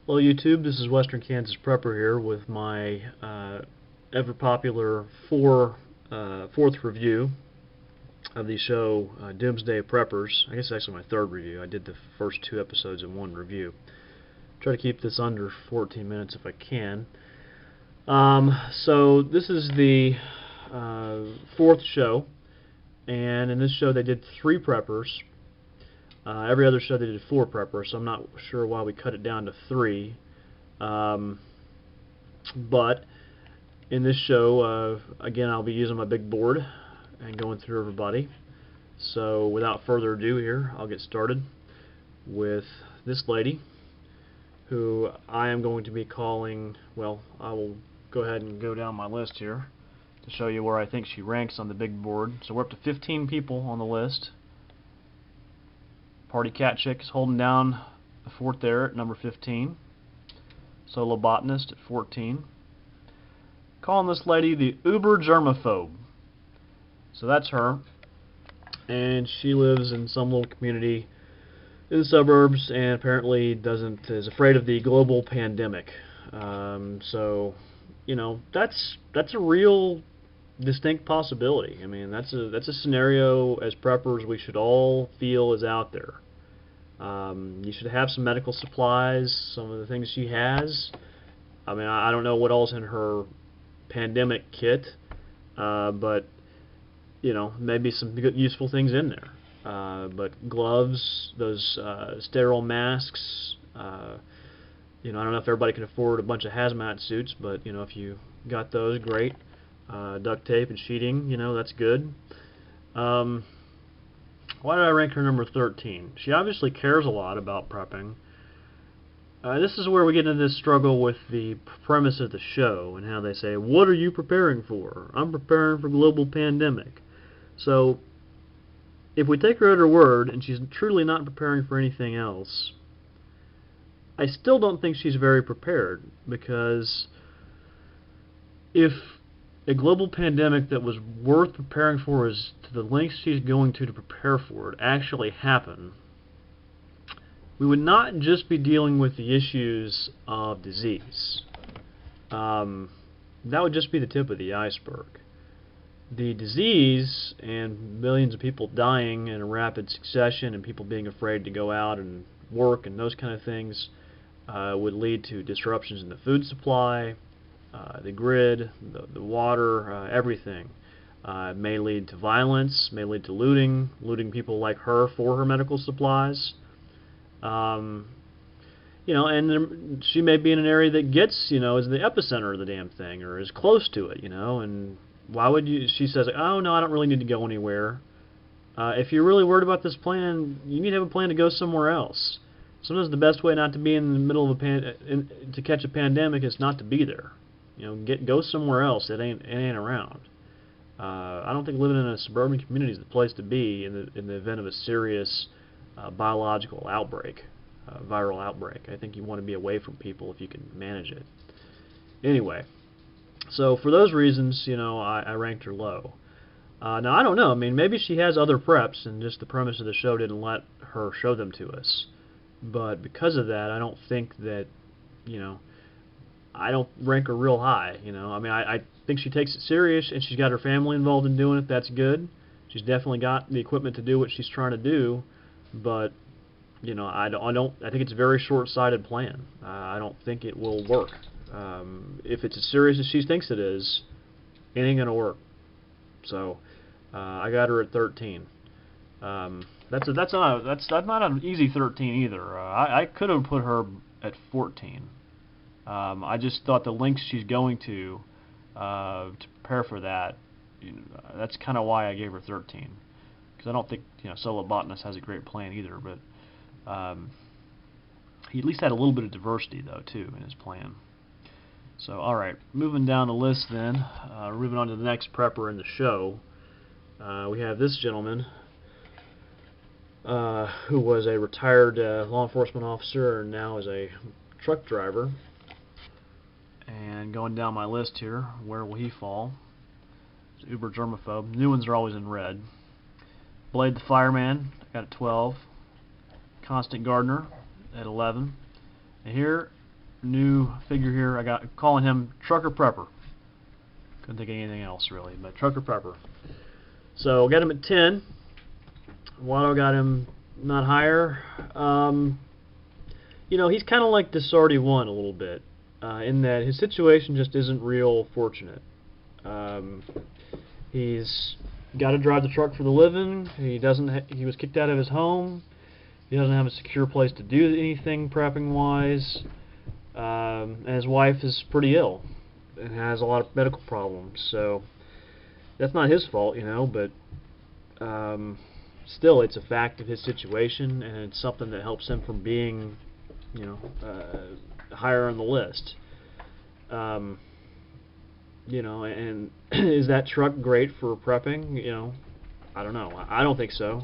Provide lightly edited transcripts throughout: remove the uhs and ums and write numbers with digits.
Hello YouTube, this is Western Kansas Prepper here with my ever popular fourth review of the show Doomsday Preppers. I guess it's actually my third review. I did the first two episodes in one review. Try to keep this under 14 minutes if I can. So this is the fourth show, and in this show they did 3 preppers. Every other show they did 4 preppers, so I'm not sure why we cut it down to 3. But in this show, again, I'll be using my big board and going through everybody. So without further ado here, I'll get started with this lady, who I am going to be calling, well, I will go ahead and go down my list here to show you where I think she ranks on the big board. So we're up to 15 people on the list. Party Cat Chick is holding down the fort there at number 15. Solo Botanist at 14. Calling this lady the Uber Germaphobe. So that's her. And she lives in some little community in the suburbs and apparently is afraid of the global pandemic. So, you know, that's a real distinct possibility. I mean, that's a scenario as preppers we should all feel is out there. You should have some medical supplies, some of the things she has. I mean, I don't know what all's in her pandemic kit, but you know, maybe some good, useful things in there. But gloves, those sterile masks. You know, I don't know if everybody can afford a bunch of hazmat suits, but you know, if you got those, great. Duct tape and sheeting, you know, that's good. Why did I rank her number 13? She obviously cares a lot about prepping. This is where we get into this struggle with the premise of the show and how they say, what are you preparing for? I'm preparing for global pandemic. So, if we take her at her word and she's truly not preparing for anything else, I still don't think she's very prepared, because if a global pandemic that was worth preparing for is to the lengths she's going to prepare for it actually happen, we would not just be dealing with the issues of disease. That would just be the tip of the iceberg. The disease and millions of people dying in a rapid succession and people being afraid to go out and work and those kind of things would lead to disruptions in the food supply, the grid, the water, everything. It may lead to violence, may lead to looting people like her for her medical supplies. You know, and she may be in an area that gets, you know, is the epicenter of the damn thing, or is close to it, you know, and why would you, she says, oh no, I don't really need to go anywhere. If you're really worried about this plan, you need to have a plan to go somewhere else. Sometimes the best way not to be in the middle of to catch a pandemic is not to be there. You know, go somewhere else. It ain't around. I don't think living in a suburban community is the place to be in the event of a serious biological outbreak, viral outbreak. I think you want to be away from people if you can manage it. Anyway, so for those reasons, you know, I ranked her low. Now I don't know. I mean, maybe she has other preps, and just the premise of the show didn't let her show them to us. But because of that, I don't think that, you know, I don't rank her real high, you know. I mean, I think she takes it serious, and she's got her family involved in doing it. That's good. She's definitely got the equipment to do what she's trying to do, but you know, I think it's a very short-sighted plan. I don't think it will work. If it's as serious as she thinks it is, it ain't gonna work. So I got her at 13. That's not an easy 13 either. I could have put her at 14. I just thought the lengths she's going to prepare for that, you know, that's kind of why I gave her 13. Because I don't think, you know, Solo Botanist has a great plan either, but he at least had a little bit of diversity though too in his plan. So alright, moving down the list then, moving on to the next prepper in the show, we have this gentleman who was a retired law enforcement officer and now is a truck driver. And going down my list here, where will he fall? It's Uber Germaphobe. New ones are always in red. Blade the Fireman, I got at 12. Constant Gardener at 11. And here new figure here. I got calling him Trucker Prepper. Couldn't think of anything else really, but Trucker Prepper. So got him at 10. Watto got him not higher. You know, he's kind of like Desarty 1 a little bit, in that his situation just isn't real fortunate. He's got to drive the truck for the living. He doesn't. He was kicked out of his home. He doesn't have a secure place to do anything prepping wise. And his wife is pretty ill and has a lot of medical problems. So that's not his fault, you know. But still, it's a fact of his situation, and it's something that helps him from being, you know, higher on the list. You know, and is that truck great for prepping? You know, I don't know. I don't think so.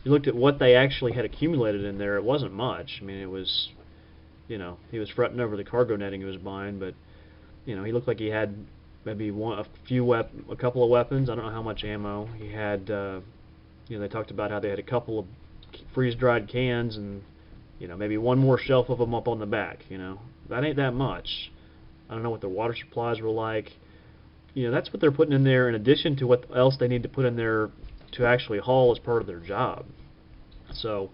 You looked at what they actually had accumulated in there, it wasn't much. I mean, it was, you know, he was fretting over the cargo netting he was buying, but, you know, he looked like he had maybe a couple of weapons. I don't know how much ammo. He had, you know, they talked about how they had a couple of freeze-dried cans and, you know, maybe one more shelf of them up on the back, you know. That ain't that much. I don't know what their water supplies were like. You know, that's what they're putting in there in addition to what else they need to put in there to actually haul as part of their job. So,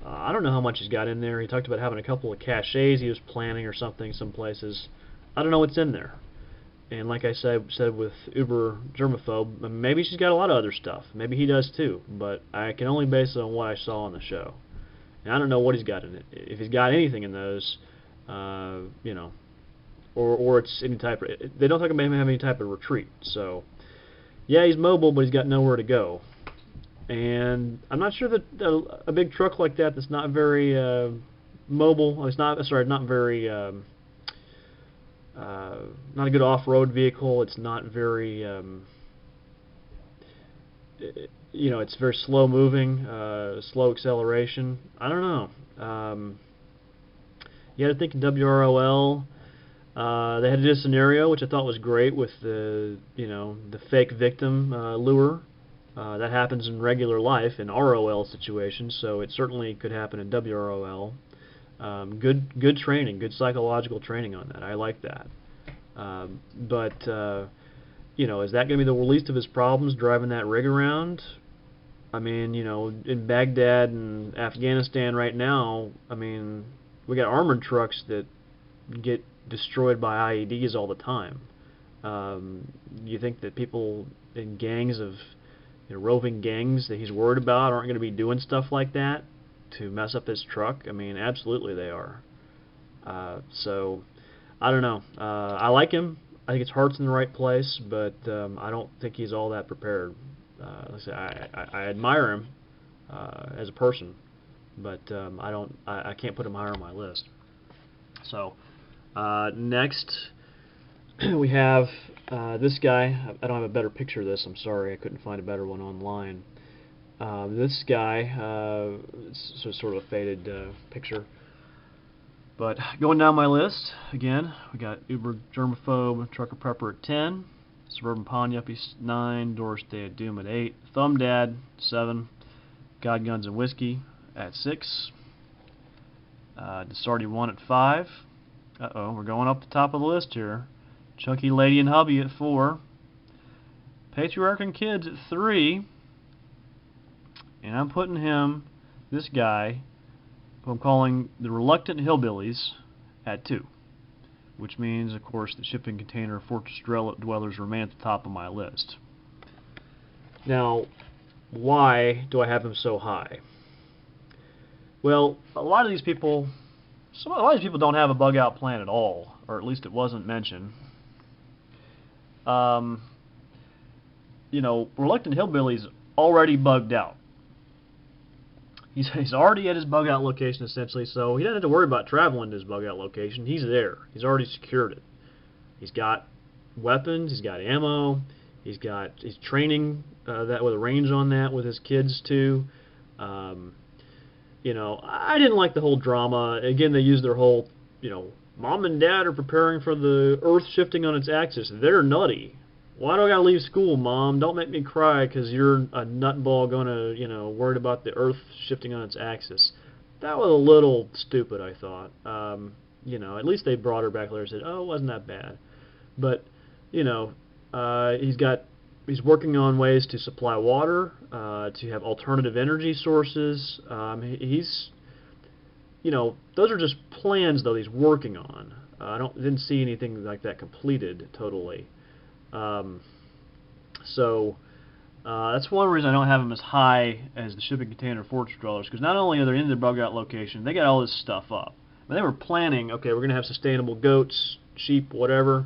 I don't know how much he's got in there. He talked about having a couple of caches he was planning or something some places. I don't know what's in there. And like I said with Uber Germaphobe, maybe she's got a lot of other stuff. Maybe he does too. But I can only base it on what I saw on the show. And I don't know what he's got in it. If he's got anything in those, you know, or it's any type of, they don't talk about him having any type of retreat. So, yeah, he's mobile, but he's got nowhere to go. And I'm not sure that a big truck like that that's not very mobile, it's not, sorry, not very, not a good off-road vehicle, it's not very, you know, it's very slow moving, slow acceleration. I don't know. You had to think in WROL. They had this scenario, which I thought was great, with the, you know, the fake victim lure. That happens in regular life in ROL situations, so it certainly could happen in WROL. Good training, good psychological training on that. I like that. But you know, is that going to be the least of his problems driving that rig around? I mean, you know, in Baghdad and Afghanistan right now, I mean, we got armored trucks that get destroyed by IEDs all the time. You think that people in gangs of, you know, roving gangs that he's worried about aren't going to be doing stuff like that to mess up his truck? I mean, absolutely they are. So, I don't know. I like him. I think his heart's in the right place, but I don't think he's all that prepared. Like I say, I admire him as a person, but I can't put him higher on my list. So, next we have this guy. I don't have a better picture of this. I'm sorry, I couldn't find a better one online. This guy, it's sort of a faded picture. But going down my list, again, we got Uber Germaphobe, Trucker Prepper at 10, Suburban Pawn Yuppie 9, Doris Day at Doom at 8, Thumb Dad 7, God, Guns, and Whiskey at 6, Desarty 1 at 5. Uh-oh, we're going up the top of the list here. Chunky Lady and Hubby at 4, Patriarch and Kids at 3, and I'm putting him, this guy, who I'm calling the Reluctant Hillbillies, at 2, which means, of course, the shipping container fortress dwellers remain at the top of my list. Now, why do I have him so high? Well, a lot of these people don't have a bug-out plan at all, or at least it wasn't mentioned. You know, Reluctant Hillbilly's already bugged out. He's already at his bug-out location, essentially, so he doesn't have to worry about traveling to his bug-out location. He's there. He's already secured it. He's got weapons. He's got ammo. He's training that with a range on that with his kids, too. You know, I didn't like the whole drama. Again, they used their whole, you know, Mom and Dad are preparing for the Earth shifting on its axis. They're nutty. Why do I gotta leave school, Mom? Don't make me cry because you're a nutball gonna, you know, worried about the Earth shifting on its axis. That was a little stupid, I thought. you know, at least they brought her back later and said, oh, it wasn't that bad. But, you know, he's working on ways to supply water, to have alternative energy sources. He's, you know, those are just plans though he's working on. Didn't see anything like that completed totally. That's one reason I don't have them as high as the shipping container fortress dwellers, because not only are they in the bug out location, they got all this stuff up. But they were planning, okay, we're going to have sustainable goats, sheep, whatever.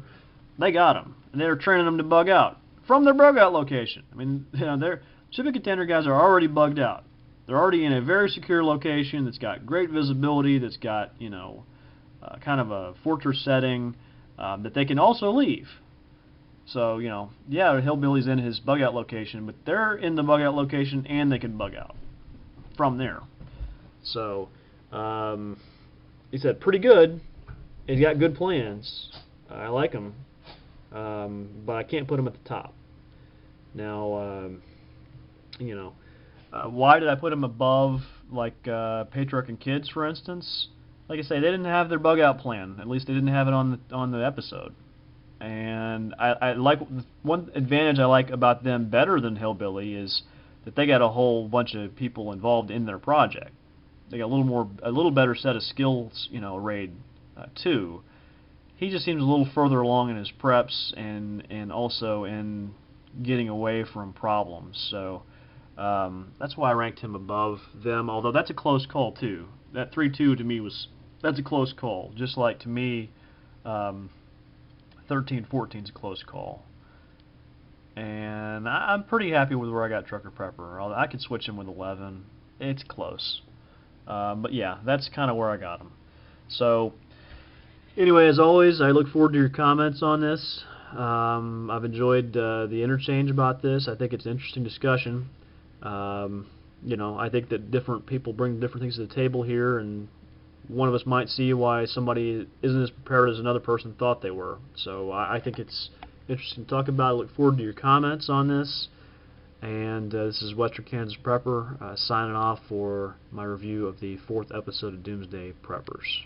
They got them, and they were training them to bug out from their bug out location. I mean, you know, their shipping container guys are already bugged out. They're already in a very secure location that's got great visibility, that's got, you know, kind of a fortress setting, that they can also leave. So, you know, yeah, Hillbilly's in his bug out location, but they're in the bug out location and they can bug out from there. So, he said, pretty good. He's got good plans. I like them, but I can't put them at the top. Now, you know, why did I put them above, like, Patriarch and Kids, for instance? Like I say, they didn't have their bug out plan. At least they didn't have it on the episode. And I like, one advantage I like about them better than Hillbilly is that they got a whole bunch of people involved in their project. They got a little better set of skills, you know, Raid 2. He just seems a little further along in his preps and also in getting away from problems. So that's why I ranked him above them. Although that's a close call too. That 3-2 to me that's a close call. Just like to me. 13-14 is a close call, and I'm pretty happy with where I got Trucker Prepper. I could switch him with 11. It's close, but yeah, that's kind of where I got him. So anyway, as always, I look forward to your comments on this. I've enjoyed the interchange about this. I think it's an interesting discussion. You know, I think that different people bring different things to the table here, and one of us might see why somebody isn't as prepared as another person thought they were. So I think it's interesting to talk about. I look forward to your comments on this. And this is Western Kansas Prepper signing off for my review of the 4th episode of Doomsday Preppers.